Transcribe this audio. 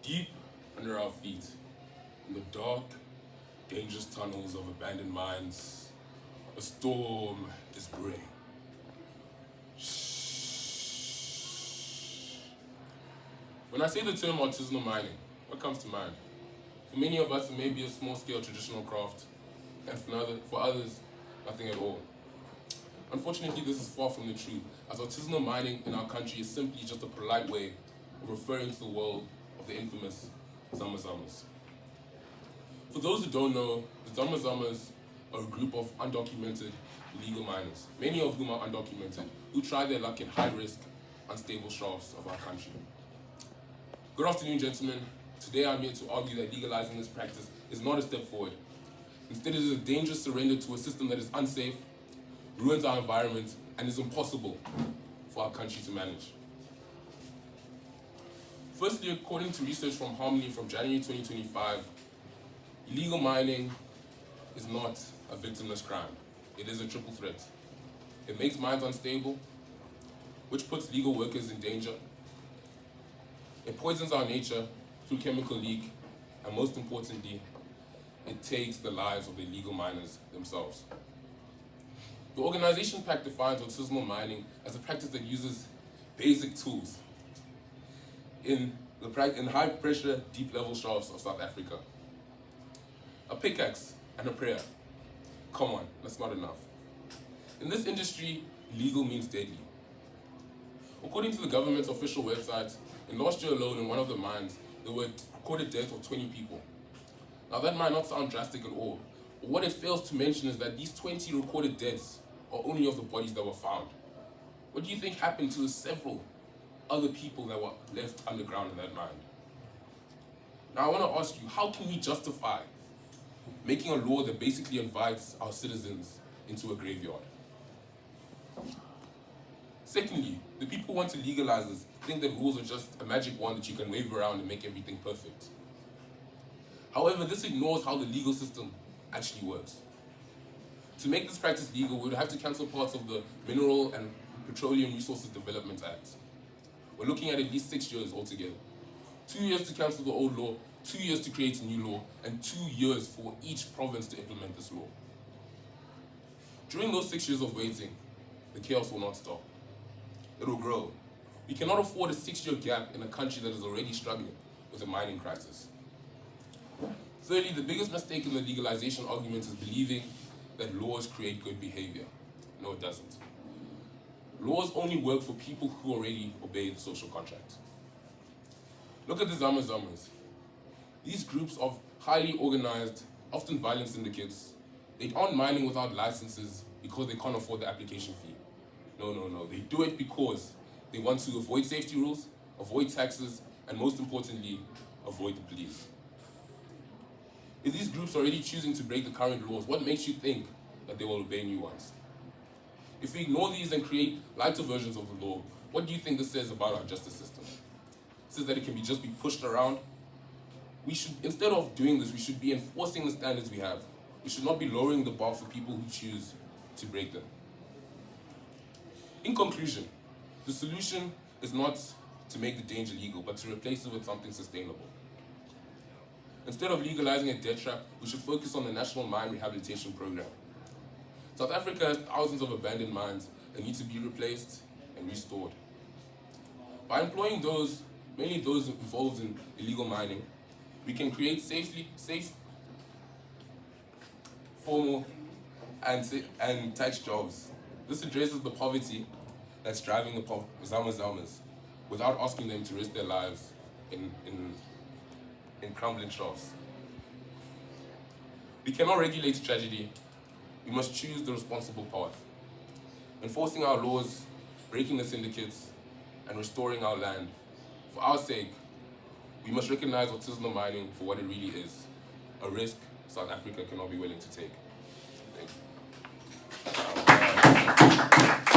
Deep under our feet, in the dark, dangerous tunnels of abandoned mines, a storm is brewing. Shh. When I say the term artisanal mining, what comes to mind? For many of us, it may be a small-scale traditional craft, and for others, nothing at all. Unfortunately, this is far from the truth, as artisanal mining in our country is simply just a polite way of referring to the world of the infamous Zama-Zamas. For those who don't know, the Zama-Zamas are a group of undocumented illegal miners, many of whom are undocumented, who try their luck in high-risk, unstable shafts of our country. Good afternoon, gentlemen. Today I'm here to argue that legalizing this practice is not a step forward. Instead, it is a dangerous surrender to a system that is unsafe, ruins our environment, and is impossible for our country to manage. Firstly, according to research from Harmony from January 2025, illegal mining is not a victimless crime. It is a triple threat. It makes mines unstable, which puts legal workers in danger. It poisons our nature through chemical leak, and most importantly, it takes the lives of the illegal miners themselves. The Organization Pact defines artisanal mining as a practice that uses basic tools in high-pressure, deep-level shafts of South Africa. A pickaxe and a prayer. Come on, that's not enough. In this industry, illegal means deadly. According to the government's official website, in last year alone in one of the mines, there were recorded deaths of 20 people. Now that might not sound drastic at all, but what it fails to mention is that these 20 recorded deaths are only of the bodies that were found. What do you think happened to the several other people that were left underground in that mine? Now I want to ask you, how can we justify making a law that basically invites our citizens into a graveyard? Secondly, the people who want to legalize this think that rules are just a magic wand that you can wave around and make everything perfect. However, this ignores how the legal system actually works. To make this practice legal, we would have to cancel parts of the Mineral and Petroleum Resources Development Act. We're looking at least 6 years altogether. 2 years to cancel the old law, 2 years to create a new law, and 2 years for each province to implement this law. During those 6 years of waiting, the chaos will not stop. It will grow. We cannot afford a 6-year gap in a country that is already struggling with a mining crisis. Thirdly, the biggest mistake in the legalization argument is believing that laws create good behavior. No, it doesn't. Laws only work for people who already obey the social contract. Look at the Zama-Zamas. These groups of highly organized, often violent syndicates, they aren't mining without licenses because they can't afford the application fee. No. They do it because they want to avoid safety rules, avoid taxes, and most importantly, avoid the police. If these groups are already choosing to break the current laws, what makes you think that they will obey new ones? If we ignore these and create lighter versions of the law, what do you think this says about our justice system? It says that it can just be pushed around. Instead of doing this, we should be enforcing the standards we have. We should not be lowering the bar for people who choose to break them. In conclusion, the solution is not to make the danger legal, but to replace it with something sustainable. Instead of legalizing a death trap, we should focus on the National Mine Rehabilitation Program. South Africa has thousands of abandoned mines that need to be replaced and restored. By employing mainly those involved in illegal mining, we can create safe, formal, and tax jobs. This addresses the poverty that's driving the Zama-Zamas without asking them to risk their lives in crumbling shafts. We cannot regulate tragedy. We must choose the responsible path. Enforcing our laws, breaking the syndicates, and restoring our land. For our sake, we must recognize artisanal mining for what it really is, a risk South Africa cannot be willing to take. Thank you.